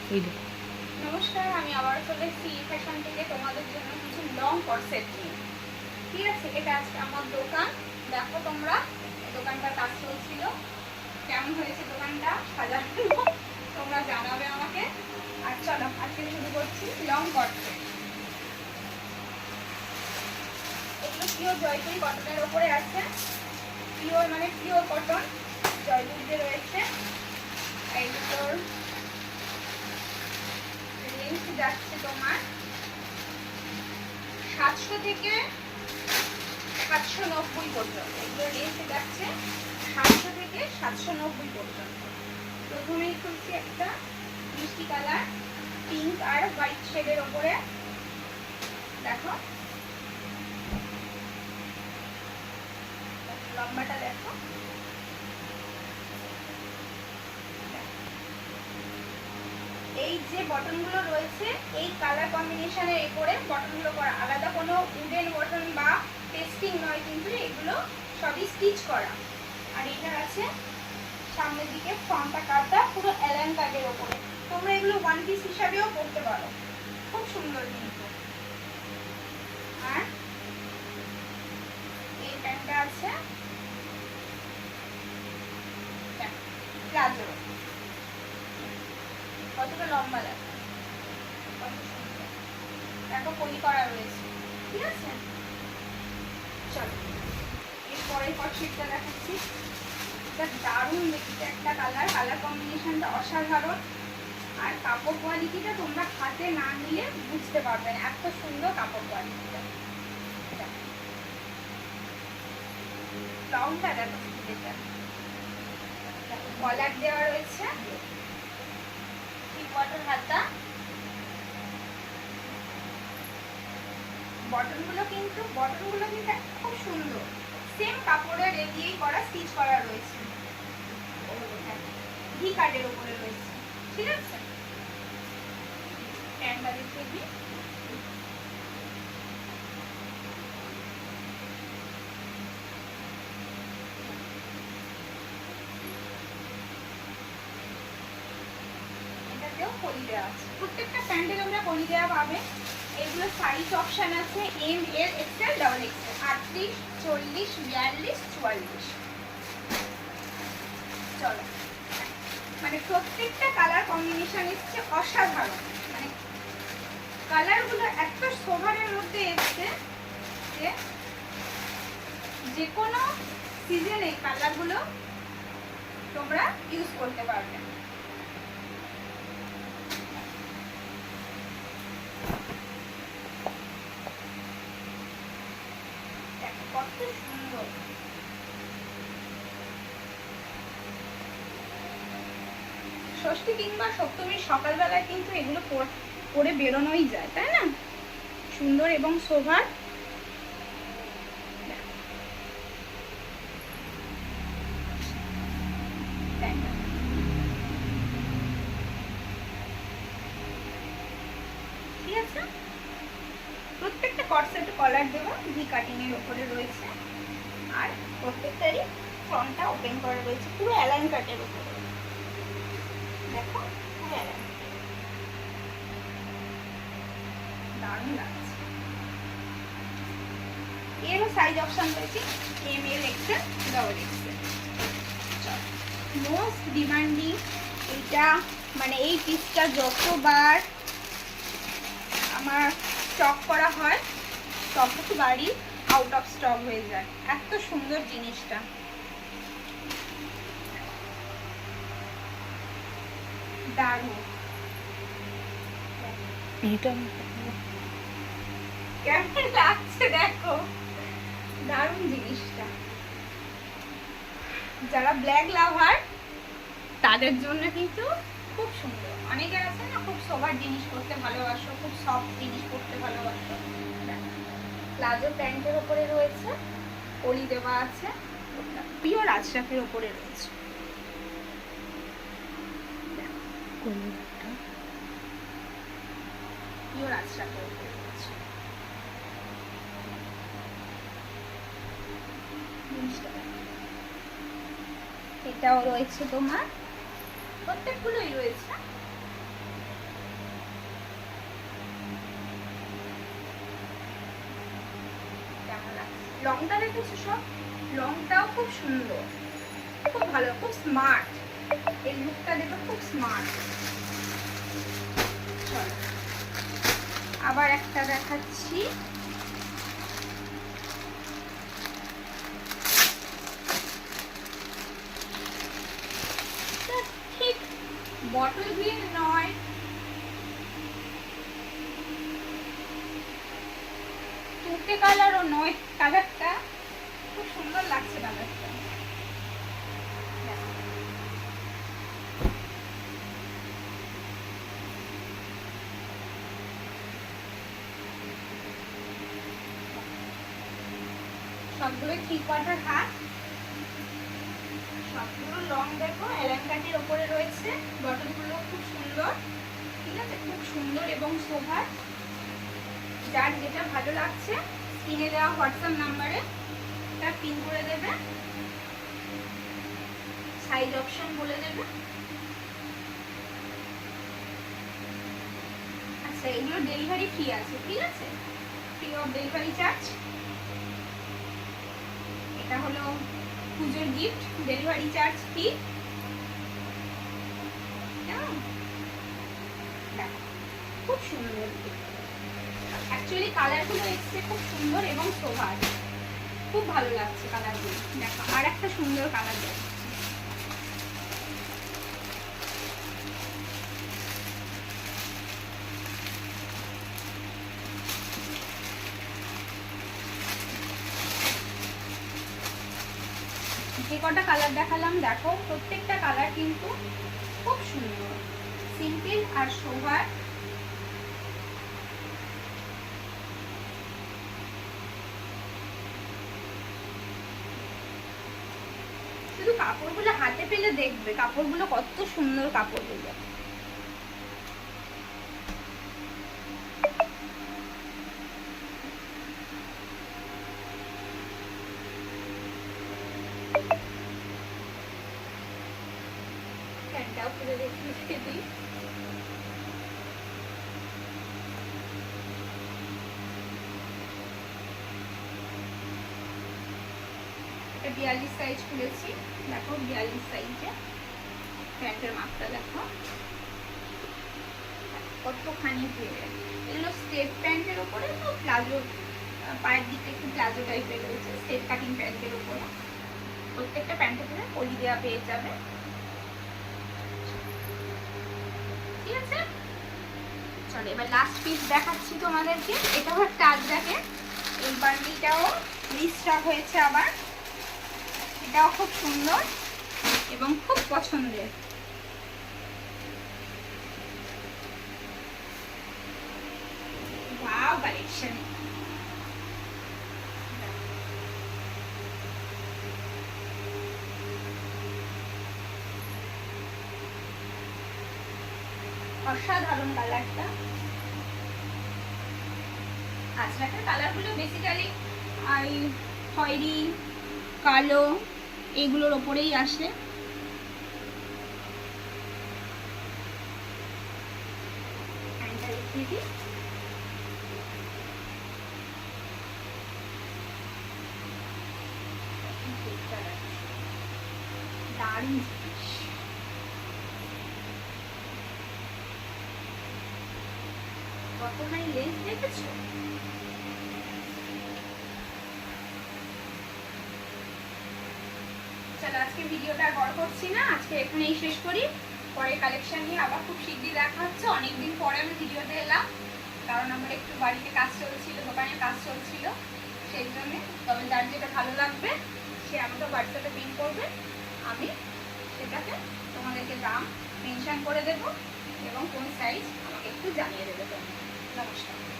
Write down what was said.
নমস্কার, আমি আবার চলে এসেছি ফ্যাশন থেকে তোমাদের জন্য কিছু লং কর্সেট নিয়ে। ঠিক আছে, এটা আজকে আমার দোকান। দেখো তোমরা, দোকানটার কাজ চলছিল, কেমন হয়েছে দোকানটা সাজানো তোমরা জানাবে আমাকে। আর চলো আজকে শুরু করছি লং কর্সেট। এগুলো পিওর জয়পুরি কটনের ওপরে আছে, পিওর মানে পিওর কটন জয়পুরিতে রয়েছে। এই দুটোর রেঞ্জ যাচ্ছে তোমার 700 থেকে 790 পর্যন্ত। এগুলোর রেঞ্জ যাচ্ছে 700 থেকে 790 পর্যন্ত। প্রথমেই খুলছি একটা মিষ্টি কালার পিঙ্ক আর হোয়াইট শেডের ওপরে। দেখো লম্বাটা দেখো, এই যে বটনগুলো রয়েছে এই কালার কম্বিনেশনের উপরে বটনগুলো করা, আলাদা কোনো উডেন বটন বা পেস্টিং নয়, কিন্তু এগুলো সবই স্টিচ করা। আর এটা আছে সামনের দিকে ফ্রন্টটা কাটা পুরো অ্যালান কাটের উপরে। তোমরা এগুলো ওয়ান পিস হিসাবেও পরতে পারো, খুব সুন্দর কিন্তু। আর এই প্যান্টটা আছে প্লাজো, কতটা লম্বা দেখো, কত সুন্দর। দেখো পলি করা রয়েছে, ঠিক আছে। চলো এরপরে কটশিটটা দেখাচ্ছি। এটা দারুণ দেখতে একটা কালার, কালার কম্বিনেশনটা অসাধারণ। আর কাপড় কোয়ালিটিটা তোমরা হাতে না নিলে বুঝতে পারবে না, এত সুন্দর কাপড় কোয়ালিটিটা। লংটা দেখো, যেটা কলার দেওয়া রয়েছে, বটন হাতা। বটনগুলো কিন্তু খুব সুন্দর, সেম কাপড়ের দিয়েই করা, স্টিচ করা রয়েছে, ভি কাটের উপরে রয়েছে, ঠিক আছে। প্যান্টটা দেখে দিই, এটাতেও পলি দেওয়া আছে। প্রত্যেকটা প্যান্টে তোমরা পলি দেওয়া পাবে। এগুলো সাইজ অপশন আছে M, L, XL, double Excel, 38, 40, 42, 44। চলো, মানে প্রত্যেকটা কালার কম্বিনেশন এসছে অসাধারণ, মানে কালারগুলো এত সোভারের মধ্যে এসছে যে কোনো সিজনে কালারগুলো তোমরা ইউজ করতে পারবে। কত সুন্দর, ষষ্ঠী কিংবা সপ্তমীর সকালবেলায় কিন্তু এগুলো পরে বেরোনোই যায়, তাই না? সুন্দর এবং শোভা। ঠিক আছে, প্রত্যেকটা কটসেট কলার দেওয়া, ভি কাটিং এর উপরে রয়েছে। আর প্রত্যেকটারই ফ্রন্টটা ওপেন করা রয়েছে, পুরো অ্যালাইন কাটের উপরে। দেখো পুরো অ্যালাইন, দারুণ লাগছে। এরও সাইজ অপশন রয়েছে M, L, XL, double XL. Most demanding এইটা, মানে এই পিসটা যতবার আমার স্টক করা হয় ততবারই আউট অফ স্টক হয়ে যায়। এত সুন্দর জিনিসটা, দারুণ। কেমন লাগছে দেখো, দারুণ জিনিসটা। যারা ব্ল্যাক লাভার তাদের জন্য কিন্তু খুব সুন্দর। অনেকে আছে না খুব সোবার জিনিস পরতে ভালোবাসো, খুব সফট জিনিস পরতে ভালোবাসো। প্লাজো প্যান্টের উপরে রয়েছে, পলি দেওয়া আছে, পিওর আজরাকের উপরে রয়েছে। পিওর আজরাকের উপরে রয়েছে। এটাও রয়েছে তোমার, প্রত্যেকগুলোই রয়েছে। লংটা দেখেছো সব, লংটাও খুব সুন্দর, খুব ভালো, খুব স্মার্ট। এই লুকটা দেখো খুব স্মার্ট। চলো আবার একটা দেখাচ্ছি। ঠিক বটল গ্রিন নয়, তুতে কালারও নয়, কালারটা খুব সুন্দর লাগছে। কালারটা সবগুলো 3/4 হাত, সবগুলো লং দেখো অ্যালান কাটের ওপরে রয়েছে। বটলগুলো খুব সুন্দর, ঠিক আছে, খুব সুন্দর এবং সোভার। যার যেটা ভালো লাগছে স্ক্রিনে দেওয়া হোয়াটসঅ্যাপ নাম্বারে তা পিন করে দেবে, সাইজ অপশন বলে দেবে। আচ্ছা এগুলো ডেলিভারি ফ্রি আছে, ঠিক আছে, ফ্রি অফ ডেলিভারি চার্জ। এটা হলো পুজোর গিফট, ডেলিভারি চার্জ ফ্রি। খুব সুন্দর, অ্যাকচুয়ালি কালারগুলো এসছে খুব সুন্দর এবং সোভার, খুব ভালো লাগছে কালারগুলো। দেখো আর একটা সুন্দর কালার দেখো, যে কটা কালার দেখালাম দেখো প্রত্যেকটা কালার কিন্তু খুব সুন্দর, সিম্পল আর সোভার। শুধু কাপড়গুলো হাতে পেলে দেখবে কাপড়গুলো কত সুন্দর কাপড়গুলো। প্যান্টটাও খুলে দেখিয়ে দিই। এটা 42 সাইজ খুলেছি, দেখো 42 সাইজে প্যান্টের মাপটা দেখো কতখানি ঘিরে। এগুলো স্টেপ প্যান্টের উপরে তো প্লাজো, পায়ের দিকে একটু প্লাজো টাইপের রয়েছে, স্টেপ কাটিং প্যান্টের উপরে। প্রত্যেকটা প্যান্টের উপরে কলি দেওয়া পেয়ে যাবে, ঠিক আছে। চলো এবার লাস্ট পিস দেখাচ্ছি তোমাদেরকে। এটাও একটা আজরাকে, এই বান্ডিটাও রিস্টক হয়েছে আবার। এটাও খুব সুন্দর এবং খুব পছন্দের। ওয়াও কালেকশন, অসাধারণ কালারটা। আজরাকের কালারগুলো বেসিক্যালি খয়েরি, কালো এগুলোর ওপরেই আসে। দারুণ জিনিস, কতখানি লেন্স দেখেছো। চলো আজকে ভিডিওটা বড় করছি না, আজকে এখানেই শেষ করি। পরের কালেকশন নিয়ে আবার খুব শীঘ্রই দেখা হচ্ছে। অনেকদিন পরে আমি ভিডিওতে এলাম, কারণ আমার একটু বাড়িতে কাজ চলছিল, দোকানে কাজ চলছিল, সেই জন্যে। তবে যার যেটা ভালো লাগবে সে আমাকে হোয়াটসঅ্যাপে পিন করবে, আমি সেটাকে তোমাদেরকে দাম মেনশন করে দেবো এবং কোন সাইজ আমাকে একটু জানিয়ে দেবে। নমস্কার।